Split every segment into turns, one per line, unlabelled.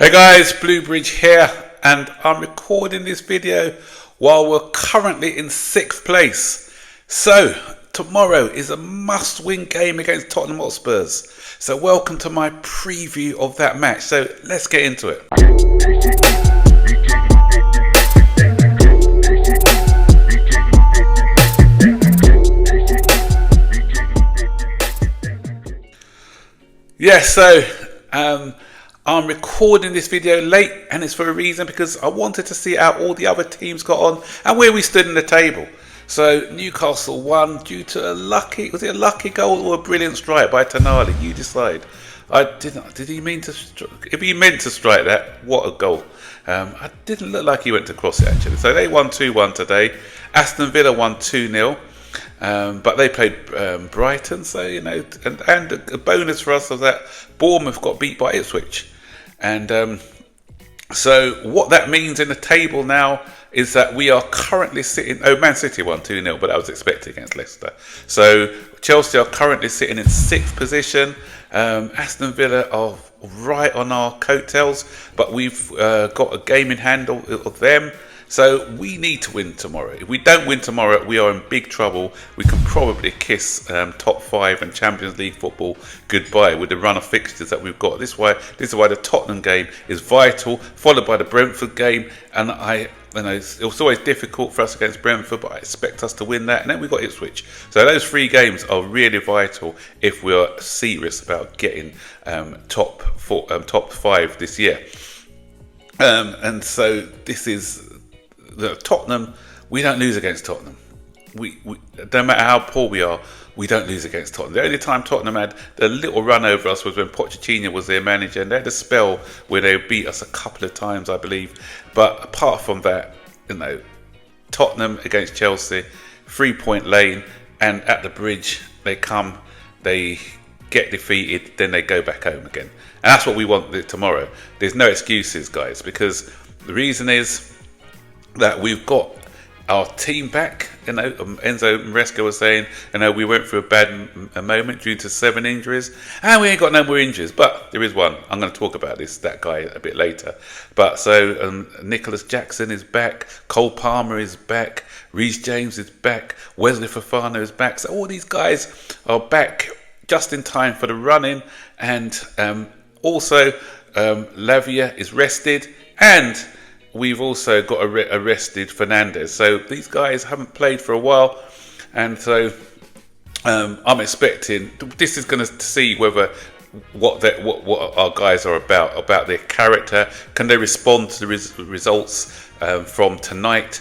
Hey guys, Bluebridge here, and I'm recording this video while we're currently in 6th place. So, tomorrow is a must-win game against Tottenham Hotspurs. So welcome to my preview of that match. So let's get into it. I'm recording this video late, and it's for a reason, because I wanted to see how all the other teams got on and where we stood in the table. So Newcastle won due to was it a lucky goal or a brilliant strike by Tonali? You decide. Did he mean to? If he meant to strike that, what a goal! I didn't look like he went to cross it actually. So they won 2-1 today. Aston Villa won 2-0. But they played Brighton, so and a bonus for us was that Bournemouth got beat by Ipswich, and so what that means in the table now is that we are currently sitting. Oh, Man City won 2-0, but that was expected against Leicester. So Chelsea are currently sitting in 6th position. Aston Villa are right on our coattails, but we've got a game in hand of them. So we need to win tomorrow. If we don't win tomorrow, we are in big trouble. We can probably kiss top 5 and Champions League football goodbye with the run of fixtures that we've got. This is why the Tottenham game is vital, followed by the Brentford game. And it was always difficult for us against Brentford, but I expect us to win that. And then we've got Ipswich. So those 3 games are really vital if we're serious about getting top 5 this year. And so this is the Tottenham. We don't lose against Tottenham. We no matter how poor we are, we don't lose against Tottenham. The only time Tottenham had a little run over us was when Pochettino was their manager, and they had a spell where they beat us a couple of times, I believe. But apart from that, Tottenham against Chelsea, 3-point lane, and at the bridge they come, they get defeated, then they go back home again. And that's what we want tomorrow. There's no excuses, guys, because the reason is that we've got our team back. Enzo Maresca was saying, we went through a bad moment due to 7 injuries, and we ain't got no more injuries. But there is one. I'm going to talk about that guy a bit later. But so Nicholas Jackson is back, Cole Palmer is back, Reece James is back, Wesley Fofana is back. So all these guys are back just in time for the run-in, and also Lavia is rested, and we've also got arrested Fernandez. So these guys haven't played for a while, and so I'm expecting this is going to see whether what our guys are about their character. Can they respond to the results from tonight,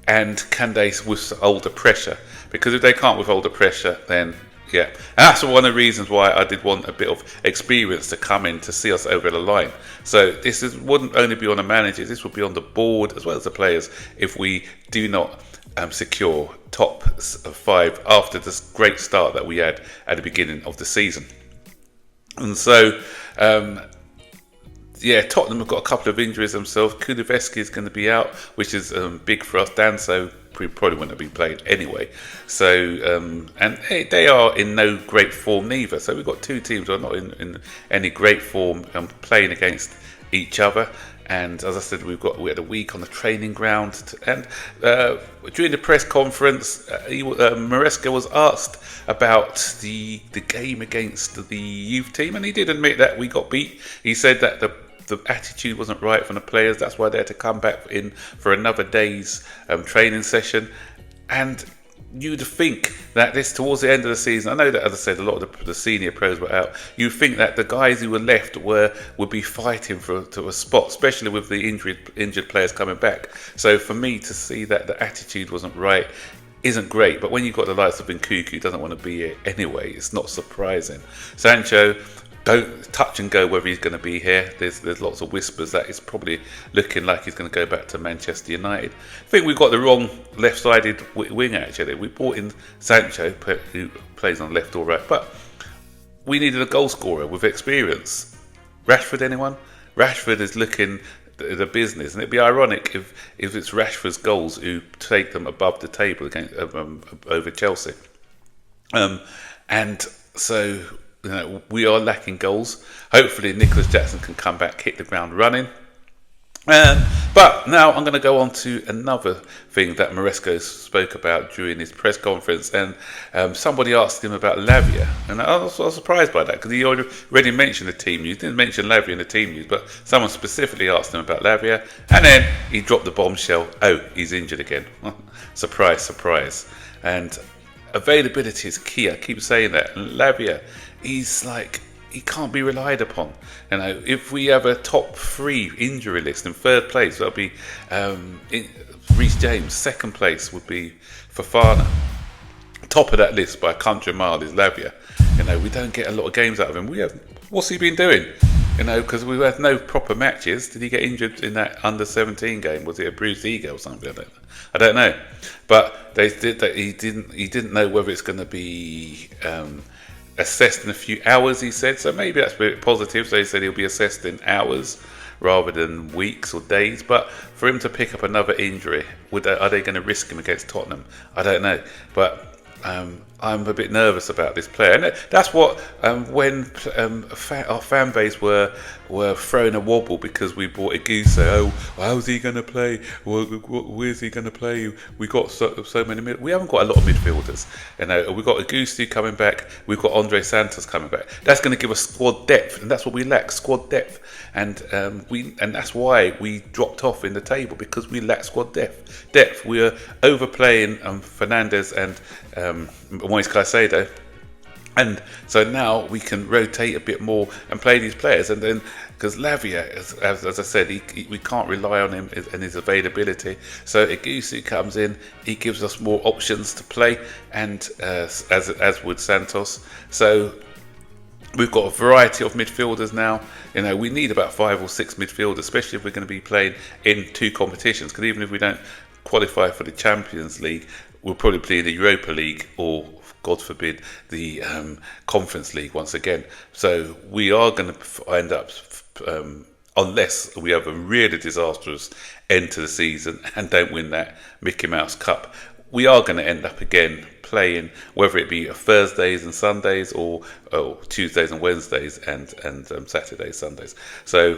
and can they withhold the pressure? Because if they can't withhold the pressure, then yeah, and that's one of the reasons why I did want a bit of experience to come in to see us over the line. So wouldn't only be on the managers, this would be on the board as well as the players if we do not secure top 5 after this great start that we had at the beginning of the season. And so, Tottenham have got a couple of injuries themselves. Kulusevski is going to be out, which is big for us. Danso probably wouldn't have been played anyway. So, and they are in no great form neither. So we've got 2 teams who are not in any great form playing against each other. And as I said, we had a week on the training ground. And during the press conference, Maresca was asked about the game against the youth team, and he did admit that we got beat. He said that the attitude wasn't right from the players. That's why they had to come back in for another day's training session. And you'd think that towards the end of the season, I know that, as I said, a lot of the senior pros were out. You'd think that the guys who were left would be fighting to a spot, especially with the injured players coming back. So for me to see that the attitude wasn't right isn't great. But when you've got the likes of Nkunku, who doesn't want to be here anyway, it's not surprising. Sancho, don't touch and go whether he's going to be here. There's lots of whispers that it's probably looking like he's going to go back to Manchester United. I think we've got the wrong left-sided wing actually. We brought in Sancho, who plays on left or right, but we needed a goal scorer with experience. Rashford, anyone? Rashford is looking the business, and it'd be ironic if it's Rashford's goals who take them above the table against over Chelsea. And so we are lacking goals. Hopefully Nicholas Jackson can come back, hit the ground running. But now I'm going to go on to another thing that Maresco spoke about during his press conference, and somebody asked him about Lavia, and I was surprised by that because he already mentioned the team news. Didn't mention Lavia in the team news, but someone specifically asked him about Lavia, and then he dropped the bombshell. Oh, he's injured again. Surprise, surprise. And availability is key. I keep saying that. And Lavia, he can't be relied upon. If we have a top 3 injury list in third place, that'll be Reece James. Second place would be Fofana. Top of that list by a country mile is Lavia. We don't get a lot of games out of him. What's he been doing? Because we had no proper matches. Did he get injured in that under 17 game? Was it a bruised ego or something? I don't know. But they did that. He didn't know whether it's going to be assessed in a few hours, he said, so maybe that's a bit positive. So he said he'll be assessed in hours rather than weeks or days. But for him to pick up another injury, are they going to risk him against Tottenham? I don't know, but I'm a bit nervous about this player, and that's what when our fan base were throwing a wobble because we bought Igusa. Oh, how's he going to play? Where's he going to play? We got so many. We haven't got a lot of midfielders. We've got Igusa coming back. We've got Andre Santos coming back. That's going to give us squad depth, and that's what we lack: squad depth. And that's why we dropped off in the table, because we lack squad depth. We are overplaying Fernandez and Moise Caicedo, and so now we can rotate a bit more and play these players. And then because Lavia, as I said, we can't rely on him and his availability. So Igusa comes in, he gives us more options to play, and as would Santos. So we've got a variety of midfielders now. We need about 5 or 6 midfielders, especially if we're going to be playing in 2 competitions. Because even if we don't qualify for the Champions League, we'll probably play in the Europa League or, God forbid, the Conference League once again. So we are going to end up, unless we have a really disastrous end to the season and don't win that Mickey Mouse Cup, we are going to end up again playing, whether it be Thursdays and Sundays or Tuesdays and Wednesdays and Saturdays, Sundays. So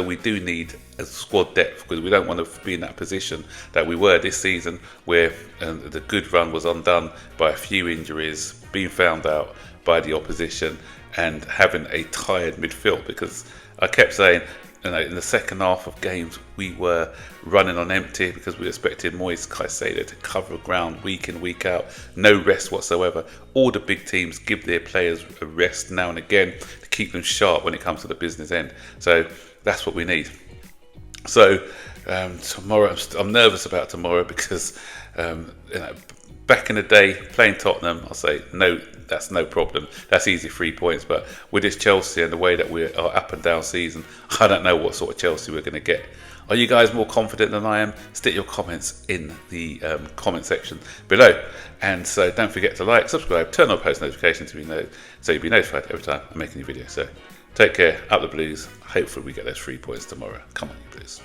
we do need a squad depth, because we don't want to be in that position that we were this season, where the good run was undone by a few injuries, being found out by the opposition, and having a tired midfield. Because I kept saying, in the second half of games, we were running on empty because we expected Moise Caicedo to cover ground week in, week out. No rest whatsoever. All the big teams give their players a rest now and again to keep them sharp when it comes to the business end. So that's what we need. So tomorrow, I'm nervous about tomorrow because back in the day, playing Tottenham, I'll say, no, that's no problem. That's easy 3 points. But with this Chelsea and the way that we're up and down season, I don't know what sort of Chelsea we're going to get. Are you guys more confident than I am? Stick your comments in the comment section below. And so don't forget to like, subscribe, turn on post notifications so you'll be notified every time I make a new video. So take care, up the Blues. Hopefully we get those 3 points tomorrow. Come on, you Blues.